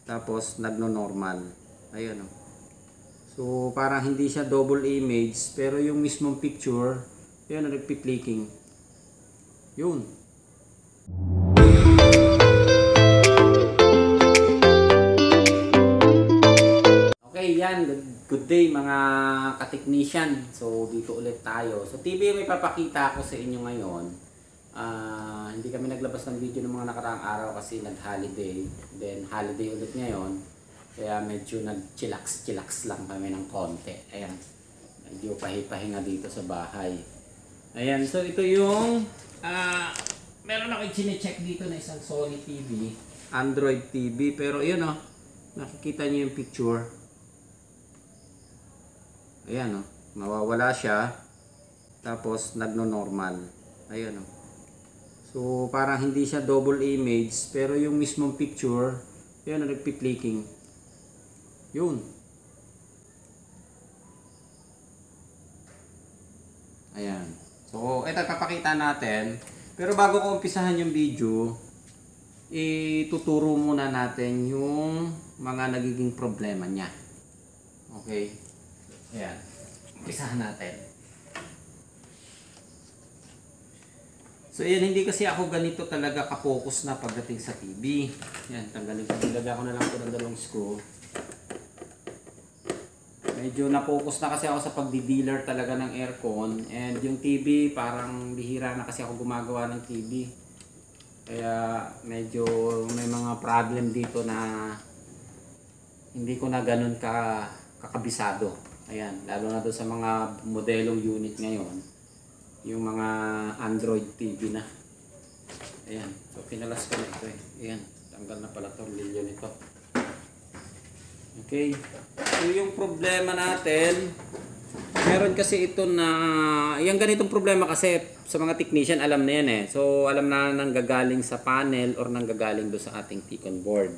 tapos nagno-normal. Ayun oh. So parang hindi siya double image, pero yung mismong picture, yun, nagpi-flicking. Yun. Okay, yan. Good day mga ka-technician. So dito ulit tayo. So TV may papakita ko sa inyo ngayon. Hindi kami naglabas ng video ng mga nakaraang araw kasi nag-holiday. Then holiday ulit ngayon. Kaya medyo nag-chillax lang kami ng konti. Ayan. Medyo pahinga dito sa bahay. Ayan. So ito yung meron ako i-check dito na isang Sony TV. Android TV. Pero yun oh. Nakikita niyo yung picture. Ayan oh. Mawawala siya. Tapos nagno-normal. Ayan oh. So parang hindi siya double image. Pero yung mismong picture, yun, nagpi-flicking. Yun. Ayan. So, ito papakita natin. Pero bago ko umpisahan yung video, ituturo muna natin yung mga nagiging problema niya. Okay? Ayan. Umpisahan natin. So, ayan, hindi kasi ako ganito talaga ka-focus na pagdating sa TV. Ayan, tanggalin ko. Nilagay ko na lang ito ng dalawang screw. Medyo na-focus na kasi ako sa pagdi-dealer talaga ng aircon, and yung TV parang bihira na kasi ako gumagawa ng TV. Kaya medyo may mga problem dito na hindi ko na ganun kakabisado. Ayan, lalo na doon sa mga modelong unit ngayon, yung mga Android TV na. Ayan, so pinalas ko na ito eh. Ayan, tanggal na pala tornilyo nito. Okay. So yung problema natin, meron kasi ito na, yung ganitong problema kasi sa mga technician alam na yan eh. So alam na nanggagaling sa panel or nanggagaling do sa ating T-con board.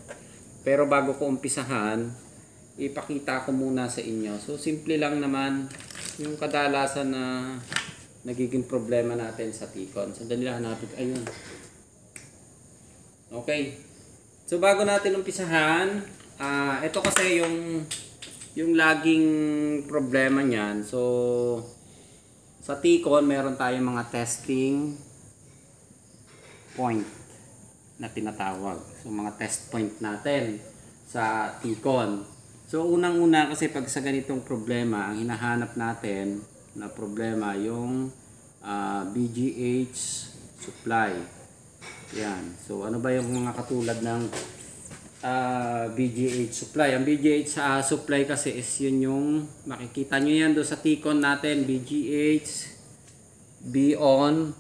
Pero bago ko umpisahan, ipakita ko muna sa inyo. So simple lang naman yung kadalasan na nagiging problema natin sa T-con. So dali lang hanapin. Ayun. Okay. So bago natin umpisahan, ito kasi yung laging problema niyan. So sa T-con meron tayong mga testing point na tinatawag. So mga test point natin sa T-con. So unang-una kasi pag sa ganitong problema, ang hinahanap natin na problema yung BGH supply. Yan. So ano ba yung mga katulad ng BGH supply? Ang BGH supply kasi is yun yung makikita nyo yan doon sa T-con natin. BGH B-on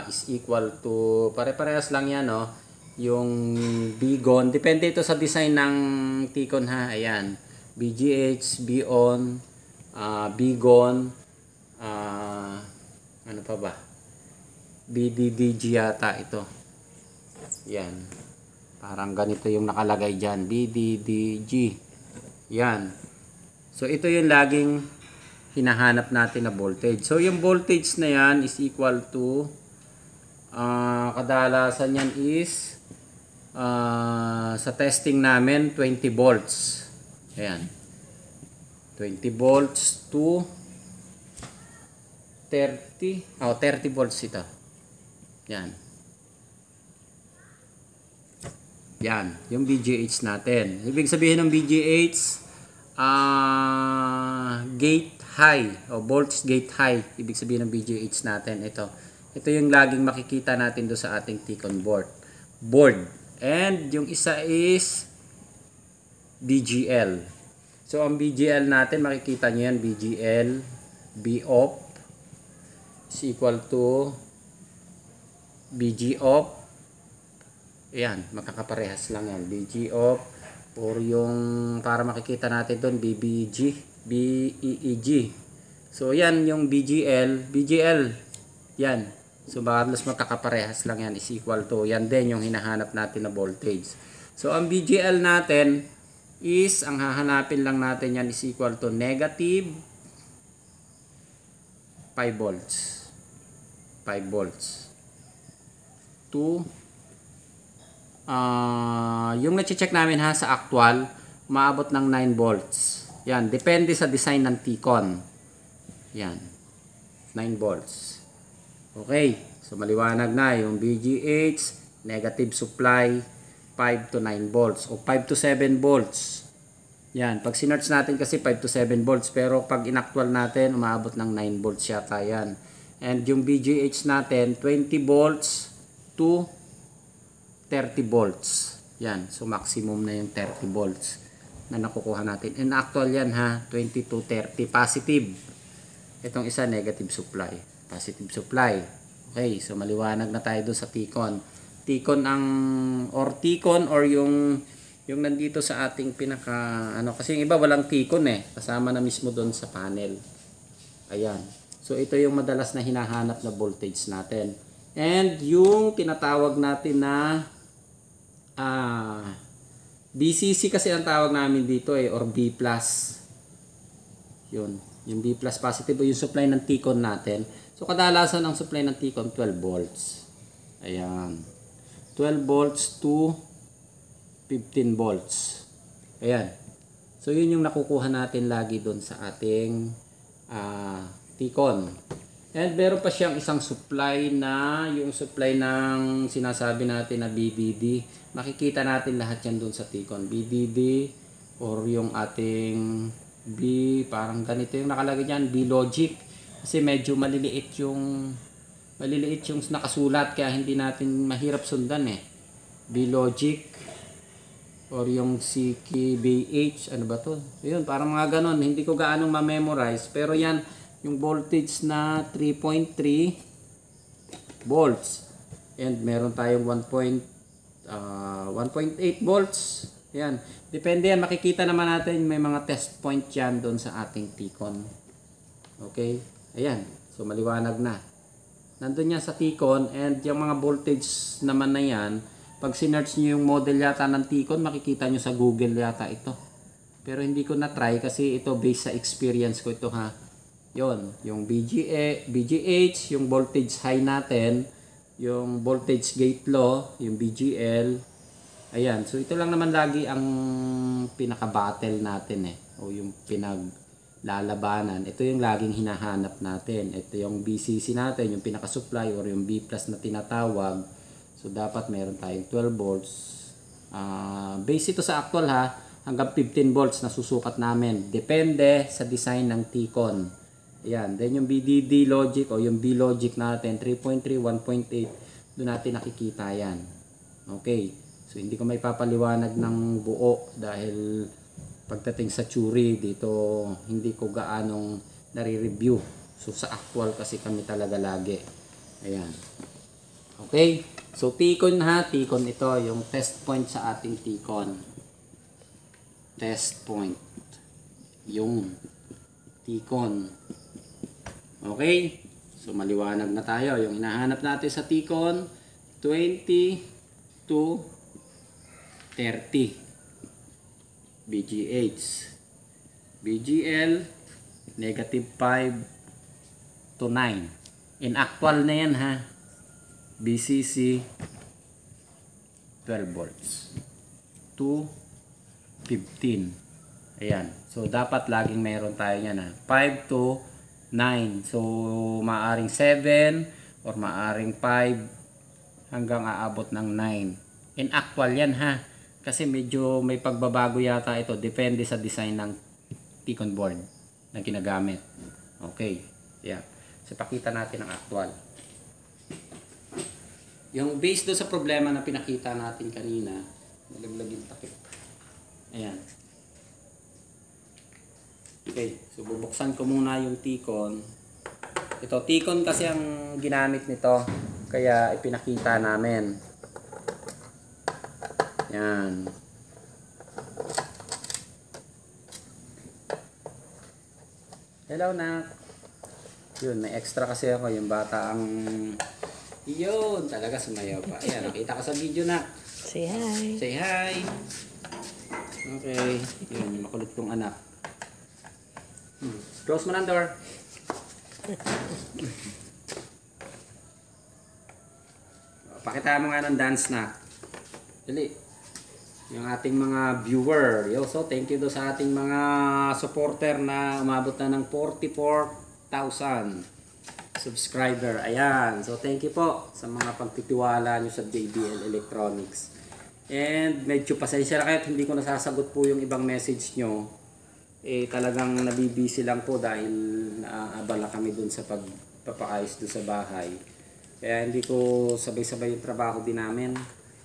is equal to, pare-parehas lang yan no? Yung B-gon, depende ito sa design ng T-con ha. Ayan, BGH B-on, B-gon, ano pa ba, BDDG yata ito. Yan. Parang ganito yung nakalagay dyan. BDDG. Yan. So, ito yung laging hinahanap natin na voltage. So, yung voltage na yan is equal to, kadalasan yan is, sa testing namin, 20 volts. Ayan. 20 volts to 30 volts ito. Yan. Yan, yung BGH natin. Ibig sabihin ng BGH, gate high o voltage gate high. Ibig sabihin ng BGH natin ito. Ito yung laging makikita natin do sa ating T-con board. And yung isa is BGL. So ang BGL natin, makikita niyo yan, BGL B off is equal to BG off. Ayan, makakaparehas lang yan. BG off or yung para makikita natin doon BBG, BEEG. So yan yung BGL, BGL. Yan. So halos magkakaparehas lang yan, is equal to. Yan din yung hinahanap natin na voltage. So ang BGL natin is, ang hahanapin lang natin yan is equal to negative 5 volts. 5 volts to yung na-check namin ha sa actual, maabot ng 9 volts. Yan, depende sa design ng T-Con. Yan, 9 volts. Okay, so maliwanag na yung VGH, negative supply, 5 to 9 volts o 5 to 7 volts. Yan, pag sinerch natin kasi 5 to 7 volts, pero pag inactual natin, umaabot ng 9 volts yata yan. And yung VGH natin, 20 volts to 30 volts. Yan, so maximum na yung 30 volts na nakukuha natin. And actual yan ha, 20 to 30 positive. Itong isa negative supply, positive supply. Okay, so maliwanag na tayo dun sa T-Con. T-Con or yung nandito sa ating pinaka kasi yung iba walang T-Con kasama na mismo doon sa panel. Ayan. So ito yung madalas na hinahanap na voltage natin. And yung tinatawag natin na BCC kasi ang tawag namin dito or B+. Yun, yung B+ positive o yung supply ng T-Con natin. So kadalasan ang supply ng T-Con 12 volts. Ayan. 12 volts to 15 volts. Ayan. So yun yung nakukuha natin lagi doon sa ating T-Con. And meron pa siyang isang supply na yung supply ng sinasabi natin na BDD. Makikita natin lahat yan doon sa T-Con. BDD or yung ating parang ganito yung nakalagay dyan, B-Logic. Kasi medyo maliliit yung nakasulat kaya hindi natin mahirap sundan B-Logic or yung CKBH, ano ba to? Ayun, parang mga ganon. Hindi ko gaanong ma-memorize. Pero yan, yung voltage na 3.3 volts. And meron tayong 1.8 volts. Yan. Depende yan. Makikita naman natin may mga test point yan doon sa ating T-Con. Okay? Ayan. So, maliwanag na. Nandun yan sa T-Con and yung mga voltage naman na yan, pag sinerch nyo yung model yata ng T-Con, makikita nyo sa Google yata ito. Pero hindi ko na-try kasi ito based sa experience ko ito ha. Yon, yung BGH, yung voltage high natin, yung voltage gate low, yung BGL. Ayan, so ito lang naman lagi ang pinaka-battle natin o yung pinaglalabanan. Ito yung laging hinahanap natin. Ito yung BCC natin, yung pinaka-supply or yung B+ na tinatawag. So dapat meron tayong 12 volts. Base ito sa actual ha, hanggang 15 volts na susukat namin. Depende sa design ng T-Con. Ayan, then yung BDD logic o yung B logic natin, 3.3, 1.8, doon natin nakikita yan. Okay, so hindi ko may papaliwanag ng buo dahil pagdating sa theory dito, hindi ko gaanong nare-review. So sa actual kasi kami talaga lagi. Ayan. Okay, so T-Con ha, T-Con ito, yung test point sa ating T-Con. Test point. Yung T-Con. Okay, so maliwanag na tayo. Yung hinahanap natin sa T-Con, 20 to 30 BGH. BGL, negative 5 to 9. In actual na yan ha. BCC, 12 volts to 15. Ayan, so dapat laging meron tayo yan ha. 5 to 9. So, maaring 7 or maaring 5 hanggang aabot ng 9. In actual yan ha. Kasi medyo may pagbabago yata ito. Depende sa design ng T-Con board na ginagamit. Okay. Yeah. So, pakita natin ang actual. Yung based doon sa problema na pinakita natin kanina, nalaglag yung takip. Ayan. Okay, so bubuksan ko muna yung T-Con. Ito, T-Con kasi ang ginamit nito, kaya ipinakita namin. Yan. Hello, nak. Yun, may extra kasi ako, yung bata ang yun, talaga sumayaw pa. Ayan, nakita ko sa video, nak. Say hi. Say hi. Okay, yun, yung makulit kong anak. Close mo na ang door. Pakita mo nga ng dance na. Dali. Yung ating mga viewer. Yo, so thank you do sa ating mga supporter na umabot na ng 44,000 subscriber. Ayan. So thank you po sa mga pagtitiwala nyo sa JBL Electronics. And medyo pasensya na kayo at hindi ko nasasagot po yung ibang message nyo. Talagang nabibisi lang po dahil naaabala kami dun sa pagpapaayos dun sa bahay. Kaya hindi ko sabay-sabay yung trabaho din namin.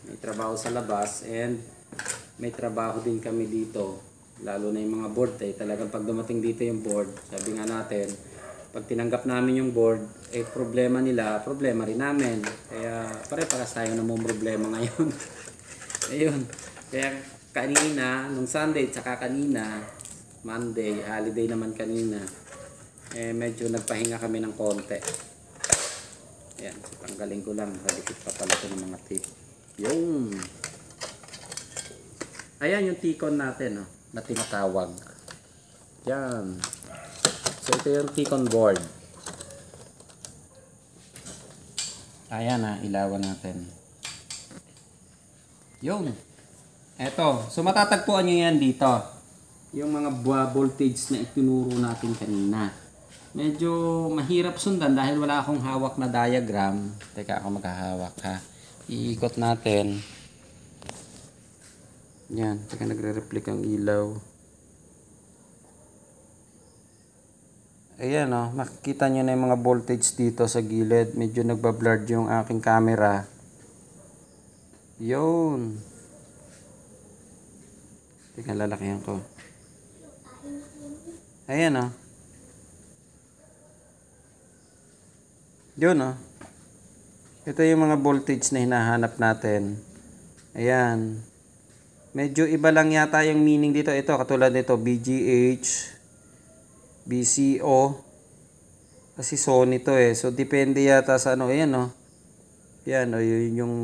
May trabaho sa labas and may trabaho din kami dito. Lalo na yung mga board. Talagang pag dumating dito yung board, sabi nga natin, pag tinanggap namin yung board, problema nila, problema rin namin. Kaya pare-paras tayo namumroblema ngayon. Ayun. Kaya kanina, nung Sunday, tsaka kanina, Monday, holiday naman kanina, medyo nagpahinga kami ng konti. Ayan, so tanggalin ko lang. Radikit pa pala ito ng mga tape. Yung. Ayan yung T-con natin, oh, na tinatawag. Yan. So ito yung T-con board. Ayan na, ilawan natin. Yung. Eto. So matatagpuan nyo yan dito. Yung mga voltage na itinuro natin kanina. Medyo mahirap sundan dahil wala akong hawak na diagram. Teka, ako maghahawak ha. Iikot natin. Yan. Teka, nagre-reflect ang ilaw. Ayan o. Makikita nyo na yung mga voltage dito sa gilid. Medyo nagbablurred yung aking camera. Yun. Teka, lalakihan ko. Ayan o. Yun o. Ito yung mga voltage na hinahanap natin. Ayan. Medyo iba lang yata yung meaning dito. Ito, katulad nito, BGH, BCO. Kasi Sony to eh. So, depende yata sa ano. Ayan o. Ayan o, yun yung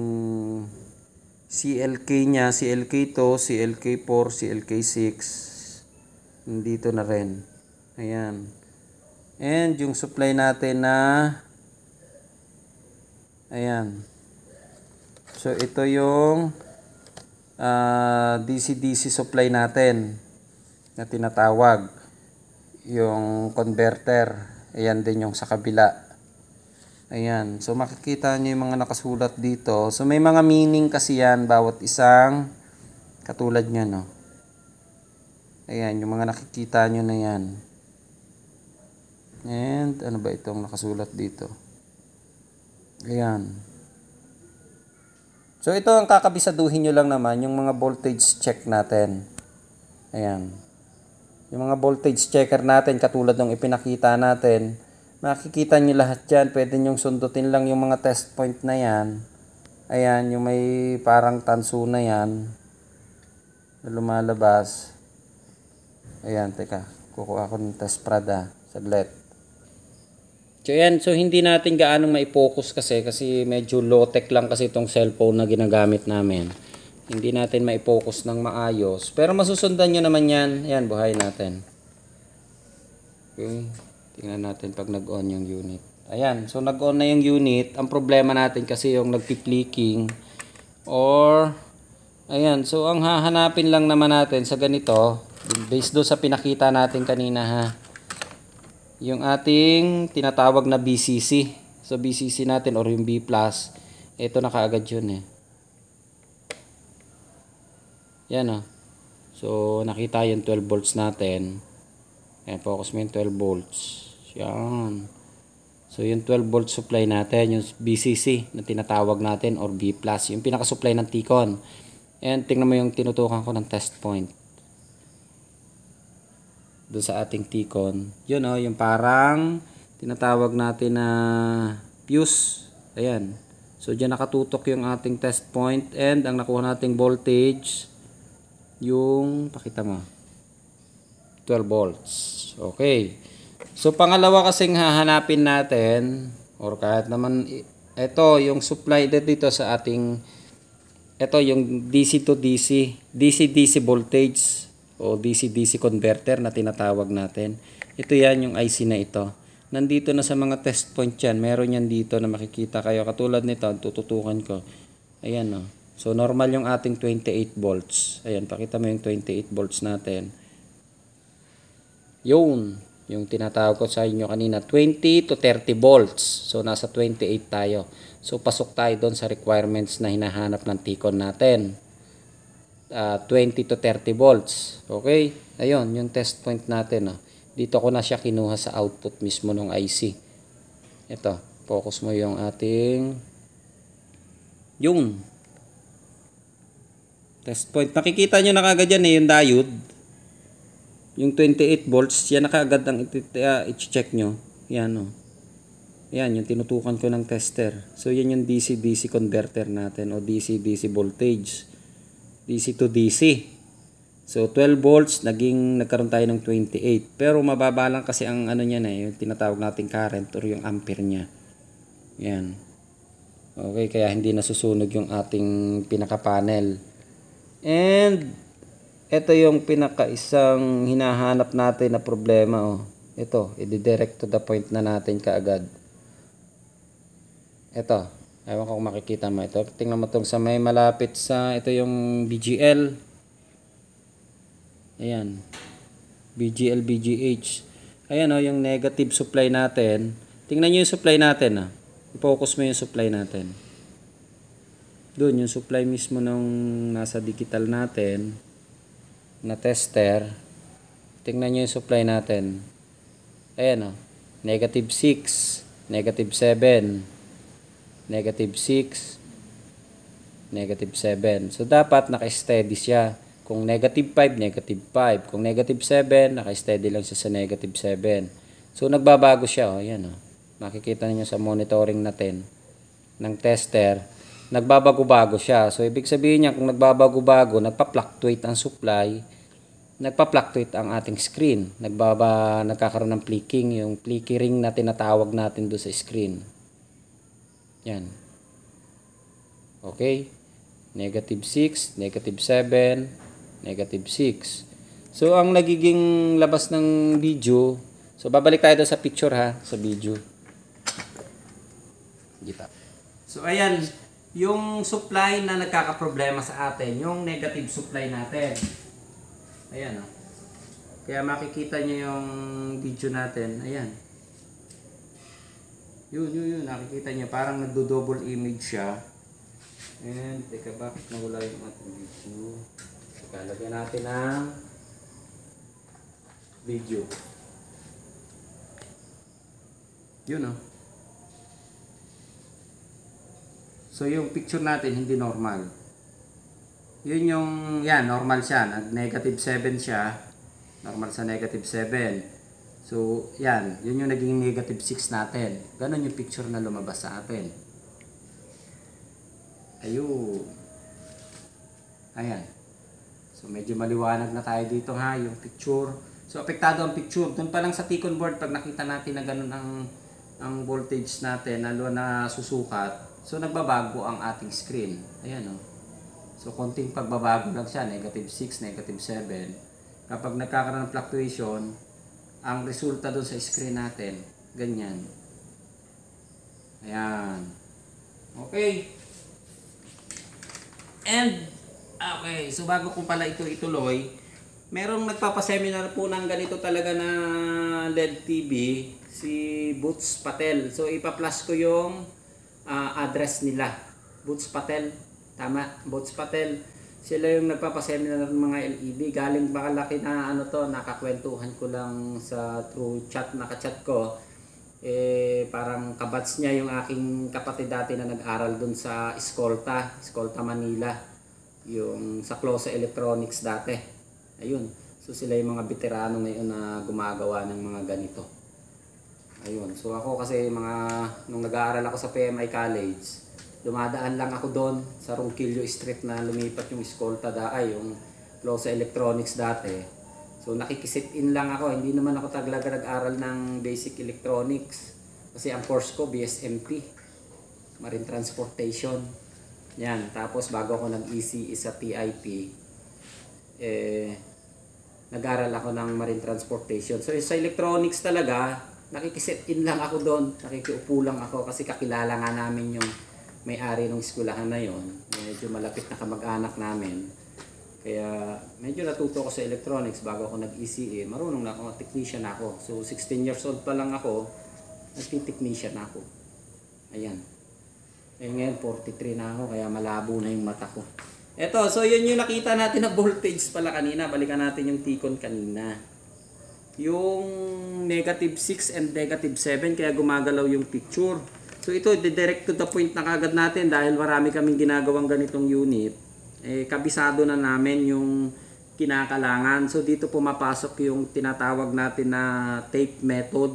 CLK niya. CLK2, CLK4, CLK6. Nandito na rin. Ayan. And yung supply natin na ayan. So ito yung DC-DC supply natin na tinatawag. Yung converter. Ayan din yung sa kabila. Ayan. So makikita nyo yung mga nakasulat dito. So may mga meaning kasi yan bawat isang katulad nyo, no? Ayan, yung mga nakikita nyo na yan. And, ano ba itong nakasulat dito? Ayan. So, ito ang kakabisaduhin nyo lang naman, yung mga voltage check natin. Ayan. Yung mga voltage checker natin, katulad ng ipinakita natin, makikita nyo lahat yan. Pwede nyong sundutin lang yung mga test point na yan. Ayan, yung may parang tanso na yan. Na lumalabas. Ayan, teka. Kukuha ko ng test prada. Saglit. So, ayan. So, hindi natin gaanong maipokus kasi medyo low-tech lang kasi itong cellphone na ginagamit namin. Hindi natin maipokus ng maayos. Pero masusundan nyo naman yan. Ayan, buhay natin. Okay. Tingnan natin pag nag-on yung unit. Ayan. So, nag-on na yung unit. Ang problema natin kasi yung nagpi-flicking or ayan. So, ang hahanapin lang naman natin sa ganito, based doon sa pinakita natin kanina ha, yung ating tinatawag na BCC. So BCC natin or yung B+, ito na kaagad yun eh. Yan o. So nakita yung 12 volts natin. Ayan, focus mo yung 12 volts. Yan. So yung 12 volt supply natin, yung BCC na tinatawag natin or B+, yung pinaka-supply ng T-con. And tingnan mo yung tinutukan ko ng test point doon sa ating T-con. Yun o, yung parang tinatawag natin na fuse. Ayan. So dyan nakatutok yung ating test point and ang nakuha nating voltage yung, pakita mo, 12 volts. Okay. So pangalawa kasing hahanapin natin or kahit naman ito yung supply dito sa ating, ito yung DC to DC, DC-DC voltage o DC-DC converter na tinatawag natin. Ito yan yung IC na ito. Nandito na sa mga test point yan. Meron yan dito na makikita kayo. Katulad nito, tututukan ko. Ayan o. So normal yung ating 28 volts. Ayan, pakita mo yung 28 volts natin. Yun, yung tinatawag ko sa inyo kanina, 20 to 30 volts. So nasa 28 tayo. So pasok tayo doon sa requirements na hinahanap ng T-Con natin. 20 to 30 volts. Okay? Ayun, yung test point natin. Dito ko na siya kinuha sa output mismo ng IC. Ito, focus mo yung ating yung test point. Nakikita nyo na kagad yan yung diode. Yung 28 volts, yan na kagad ang i-check nyo. Yan Yan, yung tinutukan ko ng tester. So yan yung DC-DC converter natin o DC-DC voltage. DC to DC. So 12 volts nagkaroon tayo ng 28. Pero mababa lang kasi ang ano niya yung tinatawag nating current or yung ampere niya. Yan. Okay, kaya hindi nasusunog yung ating pinaka-panel. And ito yung pinaka-isang hinahanap natin na problema. Ito, i-direct to the point na natin kaagad. Ito. Ewan ko kung makikita mo ito. Tingnan mo itong sa may malapit sa, ito yung BGL. Ayan. BGL, BGH. Ayan yung negative supply natin. Tingnan nyo yung supply natin. I-focus mo yung supply natin. Doon, yung supply mismo ng nasa digital natin na tester. Tingnan nyo yung supply natin. Ayan negative 6, negative 7. Negative 6, negative 7. So, dapat naka-steady siya. Kung negative 5, negative 5. Kung negative 7, naka-steady lang siya sa negative 7. So, nagbabago siya. Ayan makikita niyo sa monitoring natin ng tester. Nagbabago-bago siya. So, ibig sabihin niya, kung nagbabago-bago, nagpa-fluctuate ang supply, nagpa-fluctuate ang ating screen. Nagkakaroon ng flicking. Yung flickering na tinatawag natin doon sa screen. Yan. Okay. Negative 6, negative 7, negative 6. So, ang nagiging labas ng video, so, babalik tayo sa picture sa video. So, ayan, yung supply na nagkakaproblema sa atin, yung negative supply natin. Ayan, Kaya makikita nyo yung video natin, ayan. Yun, nakikita niyo parang nagdo-double image siya. And teka, bakit nawala yung ating video? Teka, lagyan natin ng video. Yun So yung picture natin hindi normal. Yun yung, normal siya. Nag-negative 7 siya. Normal sa negative 7. So, yun yung naging negative 6 natin. Ganon yung picture na lumabas sa atin. Ayun. Ayan. So, medyo maliwanag na tayo dito yung picture. So, apektado ang picture. Doon pa lang sa T-Con board, pag nakita natin na ganon ang voltage natin, lalo na susukat, so, nagbabago ang ating screen. Ayan So, konting pagbabago lang siya. Negative 6, negative 7. Kapag nagkakaroon ng fluctuation, ang resulta doon sa screen natin, ganyan. Ayan. Okay. And, okay, so bago ko pala ito ituloy, merong nagpapaseminar po ng ganito talaga na LED TV, si Boots Patel. So, ipa-plus ko yung address nila. Boots Patel. Tama, Boots Patel. Sila yung nagpapaseminar ng mga LED. Galing bakalaki na nakakwentuhan ko lang sa through chat, nakachat ko. Parang kabats niya yung aking kapatid dati na nag-aral dun sa Escolta Manila. Yung sa Closa Electronics dati. Ayun. So sila yung mga veterano ngayon na gumagawa ng mga ganito. Ayun. So ako kasi nung nag-aaral ako sa PMI College, dumadaan lang ako doon sa Ronquillo Street na lumipat yung Escolta yung Closa Electronics dati. So nakikisit in lang ako, hindi naman ako talaga nag-aral ng basic electronics. Kasi ang course ko BSMT, Marine Transportation. Yan, tapos bago ako nag-ECE sa TIP, nag-aral ako ng Marine Transportation. So sa electronics talaga, nakikisit in lang ako doon, nakikiupo lang ako kasi kakilala nga namin yung may-ari ng eskwelahan na yon. Medyo malapit na kamag-anak namin. Kaya medyo natuto ko sa electronics bago ako nag-ECE. Marunong na ako, technician ako. So 16 years old pa lang ako, nagti-technician ako. Ayan. Eh ngayon 43 na ako kaya malabo na yung mata ko. Eto, so yun yung nakita natin na voltage pala kanina. Balikan natin yung T-con kanina. Yung negative 6 and negative 7 kaya gumagalaw yung picture. So ito, direct to the point na kagad natin dahil marami kaming ginagawang ganitong unit. Eh, kabisado na namin yung kinakalangan. So dito pumapasok yung tinatawag natin na tape method.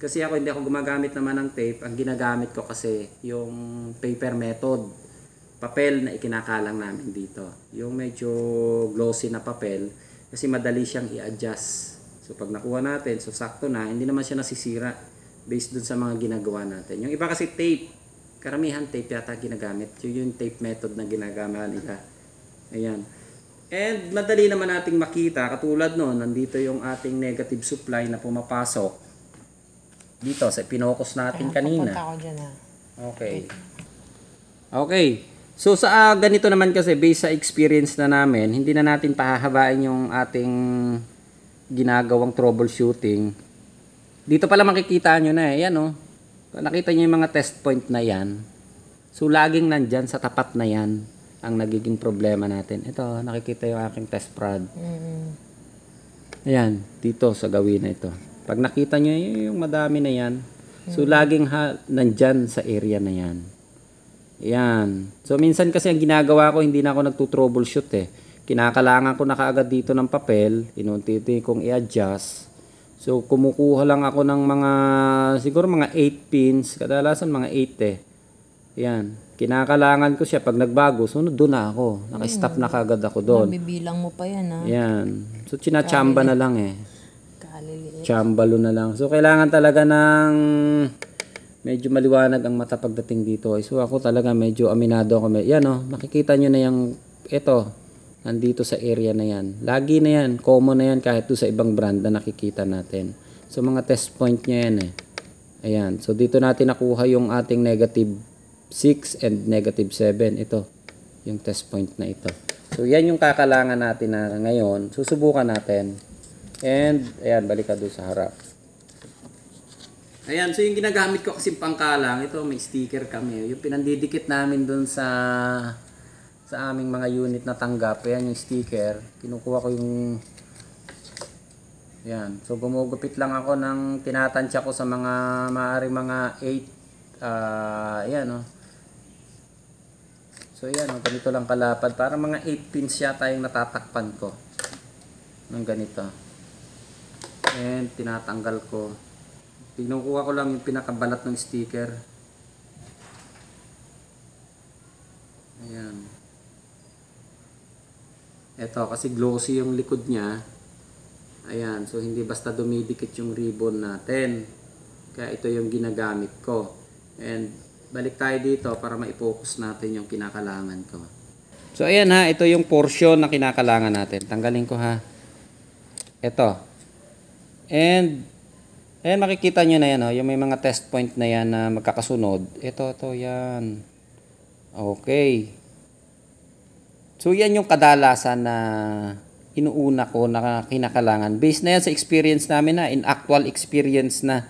Kasi ako hindi ako gumagamit naman ng tape. Ang ginagamit ko kasi yung paper method. Papel na ikinakalang namin dito. Yung medyo glossy na papel kasi madali siyang i-adjust. So pag nakuha natin, so sakto na, hindi naman siya nasisira based dun sa mga ginagawa natin. Yung iba kasi tape. Karamihan tape yata ginagamit. Yung tape method na ginagawa nila. Ayan. And madali naman nating makita. Katulad nun, nandito yung ating negative supply na pumapasok. Dito, sa pinokus natin kanina. Papunta ako dyan ha. Okay. Okay. So sa ganito naman kasi, based sa experience na namin, hindi na natin pahahabain yung ating ginagawang troubleshooting. Dito pala makikita nyo na eh. Yan oh. Nakita niyo yung mga test point na yan. So, laging nandyan sa tapat na yan ang nagiging problema natin. Ito, nakikita yung aking test prod. Ayan, dito sa gawin na ito. Pag nakita nyo yung madami na yan, so, laging nandyan sa area na yan. Ayan. So, minsan kasi ang ginagawa ko, hindi na ako nagtutroubleshoot eh. Kinakalangan ko na kaagad dito ng papel, inunti-unti kong i-adjust. So, kumukuha lang ako ng mga, siguro mga 8 pins. Kadalasan mga 8 eh. Yan. Kinakalangan ko siya. Pag nagbago, sunod doon na ako. Naka-stop na kagad ako doon. Nabibilang mo pa yan ha. Yan. So, chinachamba na lang eh. Kaliliit. Chambalo na lang. So, kailangan talaga ng medyo maliwanag ang mata pagdating dito. So, ako talaga medyo aminado ako. Yan oh. Makikita nyo na yung, ito. Nandito sa area na yan. Lagi na yan. Common na yan kahit doon sa ibang brand na nakikita natin. So mga test point niya yan eh. Ayan. So dito natin nakuha yung ating negative 6 and negative 7. Ito. Yung test point na ito. So yan yung kakalangan natin na ngayon. Susubukan natin. And ayan. Balik ka doon sa harap. Ayan. So yung ginagamit ko kasi pangkalang. Ito may sticker kami. Yung pinandidikit namin doon sa aming mga unit na tanggap. Ayan yung sticker. Kinukuha ko yung yan. So gumugupit lang ako ng tinatansya ko sa mga maaari mga 8 ayan oh. So ayan oh, ganito lang kalapad. Para mga 8 pins yata yung natatakpan ko. Ng ganito. And tinatanggal ko. Kinukuha ko lang yung pinakabalat ng sticker. Ayan. Ito, kasi glossy yung likod niya. Ayan, so hindi basta dumidikit yung ribbon natin. Kaya ito yung ginagamit ko. And balik tayo dito para ma-focus natin yung kinakalangan ko. So ayan ha, ito yung portion na kinakalangan natin. Tanggalin ko ha. Ito. And ayan, makikita nyo na yan oh, yung may mga test point na yan na magkakasunod. Ito, yan. Okay. So yan yung kadalasan na inuuna ko na kinakalangan. Based na yan sa experience namin na, in actual experience na.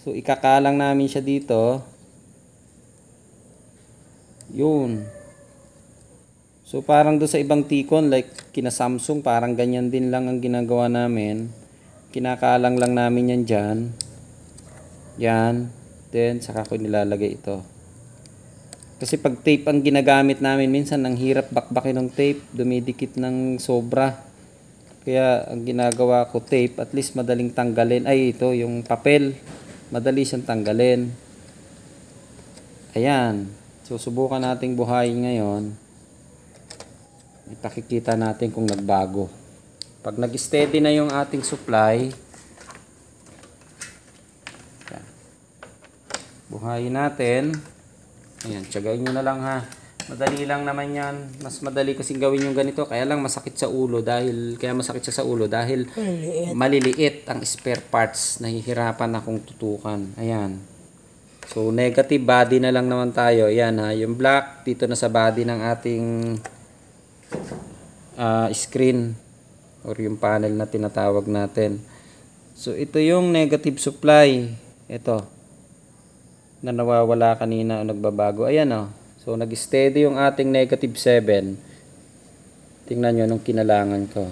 So ikakalang namin siya dito. Yun. So parang doon sa ibang T-con like kina Samsung, parang ganyan din lang ang ginagawa namin. Kinakalang lang namin yan dyan. Yan. Then saka ko nilalagay ito. Kasi pag tape ang ginagamit namin, minsan ang hirap bakbakin ng tape, dumidikit ng sobra. Kaya ang ginagawa ko tape, at least madaling tanggalin. Ay, ito yung papel, madali siyang tanggalin. Ayan. So subukan nating buhayin ngayon. Ipakikita natin kung nagbago. Pag nag-steady na yung ating supply, buhayin natin. Ayan, tiyagayin nyo na lang ha. Madali lang naman yan. Mas madali kasing gawin yung ganito. Kaya lang masakit sa ulo dahil, kaya masakit siya sa ulo dahil maliliit ang spare parts. Nahihirapan akong tutukan. Ayan. So, negative body na lang naman tayo. Yan ha, yung black dito na sa body ng ating screen or yung panel na tinatawag natin. So, ito yung negative supply. Ito. Na nawawala kanina o nagbabago. Ayan o. So, nag-steady yung ating negative 7. Tingnan nyo nung kinalangan ko.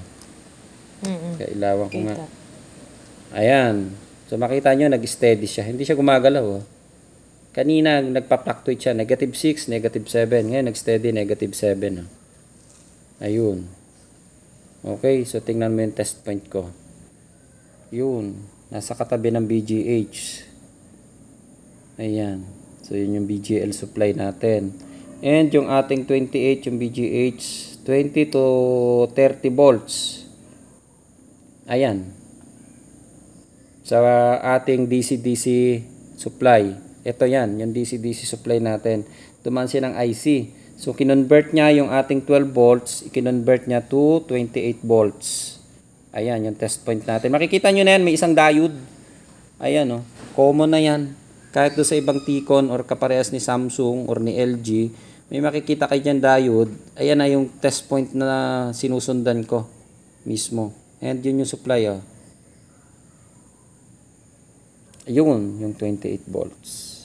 Kailawan ko nga. Kita. Ayan. So, makita nyo, nag-steady siya. Hindi siya gumagalaw oh. Kanina, nagpa-fluctuate siya. Negative 6, negative 7. Ngayon, nag-steady, negative 7. Oh. Ayun. Okay, so tingnan mo yung test point ko. Yun. Nasa katabi ng BGH. Ayan. So, yun yung BGL supply natin. And yung ating 28, yung BGH, 20 to 30 volts. Ayan. Sa ating DC-DC supply. Ito yan, yung DC-DC supply natin. Tumaan siya ng IC. So, kinonvert niya yung ating 12 volts, ikinonvert niya to 28 volts. Ayan, yung test point natin. Makikita nyo na yan, may isang diode. Ayan, oh. Common na yan. Kahit doon sa ibang T-Con or kaparehas ni Samsung or ni LG, may makikita kayo dyan diode. Ayan na yung test point na sinusundan ko mismo. And yun yung supply, oh. Ayun, yung 28 volts.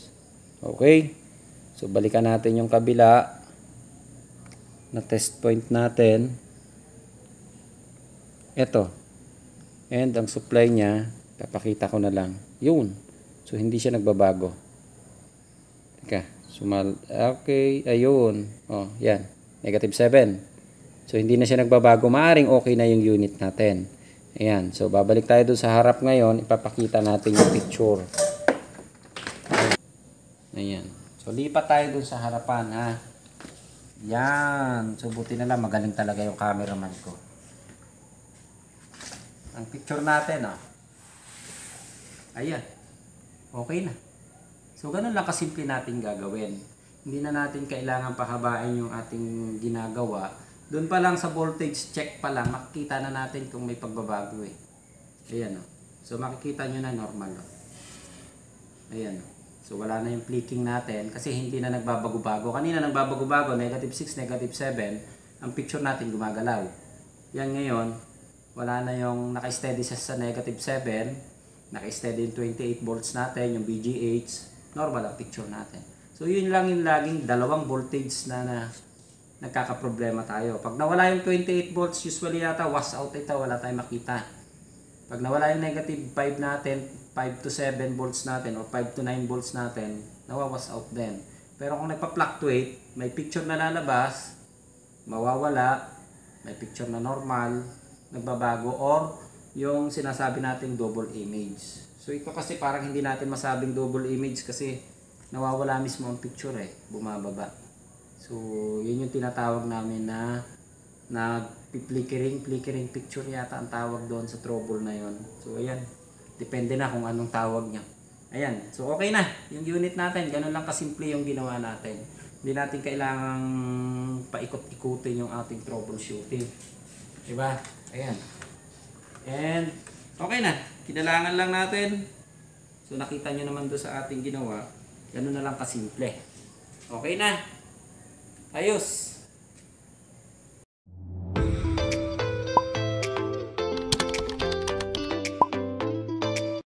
Okay. So, balikan natin yung kabila na test point natin. Ito. And ang supply niya, papakita ko na lang. Yun. So, hindi siya nagbabago. Teka. Okay. Ayun. Oh, yan. Negative 7. So, hindi na siya nagbabago. Maaring okay na yung unit natin. Ayan. So, babalik tayo doon sa harap ngayon. Ipapakita natin yung picture. Ayan. So, lipat tayo doon sa harapan, ha. Yan. So, buti na lang. Magaling talaga yung cameraman ko. Ang picture natin, oh. Ayan. Okay na. So, ganun lang kasimple natin gagawin. Hindi na natin kailangan pahabain yung ating ginagawa. Doon pa lang sa voltage check pa lang, makikita na natin kung may pagbabago eh. Ayan, oh. So, makikita nyo na normal, oh. Ayan, oh. So, wala na yung flicking natin kasi hindi na nagbabago-bago. Kanina nagbabago-bago, negative 6, negative 7. Ang picture natin gumagalaw. Yan ngayon, wala na yung naka-steady sa negative 7. Naka-steady yung 28 volts natin, yung BGH. Normal ang picture natin. So, yun lang yung laging dalawang voltage na nagkakaproblema tayo. Pag nawala yung 28 volts, usually yata wash out ito, wala tayong makita. Pag nawala yung negative 5 natin, 5 to 7 volts natin o 5 to 9 volts natin, nawawas out din. Pero kung nagpa-fluctuate, may picture na lalabas, mawawala, may picture na normal, nagbabago, or yung sinasabi nating double image. So ito kasi parang hindi natin masabing double image kasi nawawala mismo ang picture eh, bumababa. So yun yung tinatawag namin na flickering picture yata ang tawag doon sa trouble na yun. So ayan, depende na kung anong tawag niya. Ayan, so okay na yung unit natin, ganun lang kasimple yung ginawa natin. Hindi natin kailangang paikot-ikutin yung ating troubleshooting, diba? Ayan, and okay na, kinalangan lang natin. So nakita nyo naman doon sa ating ginawa, ganun na lang kasimple. Okay na, ayos.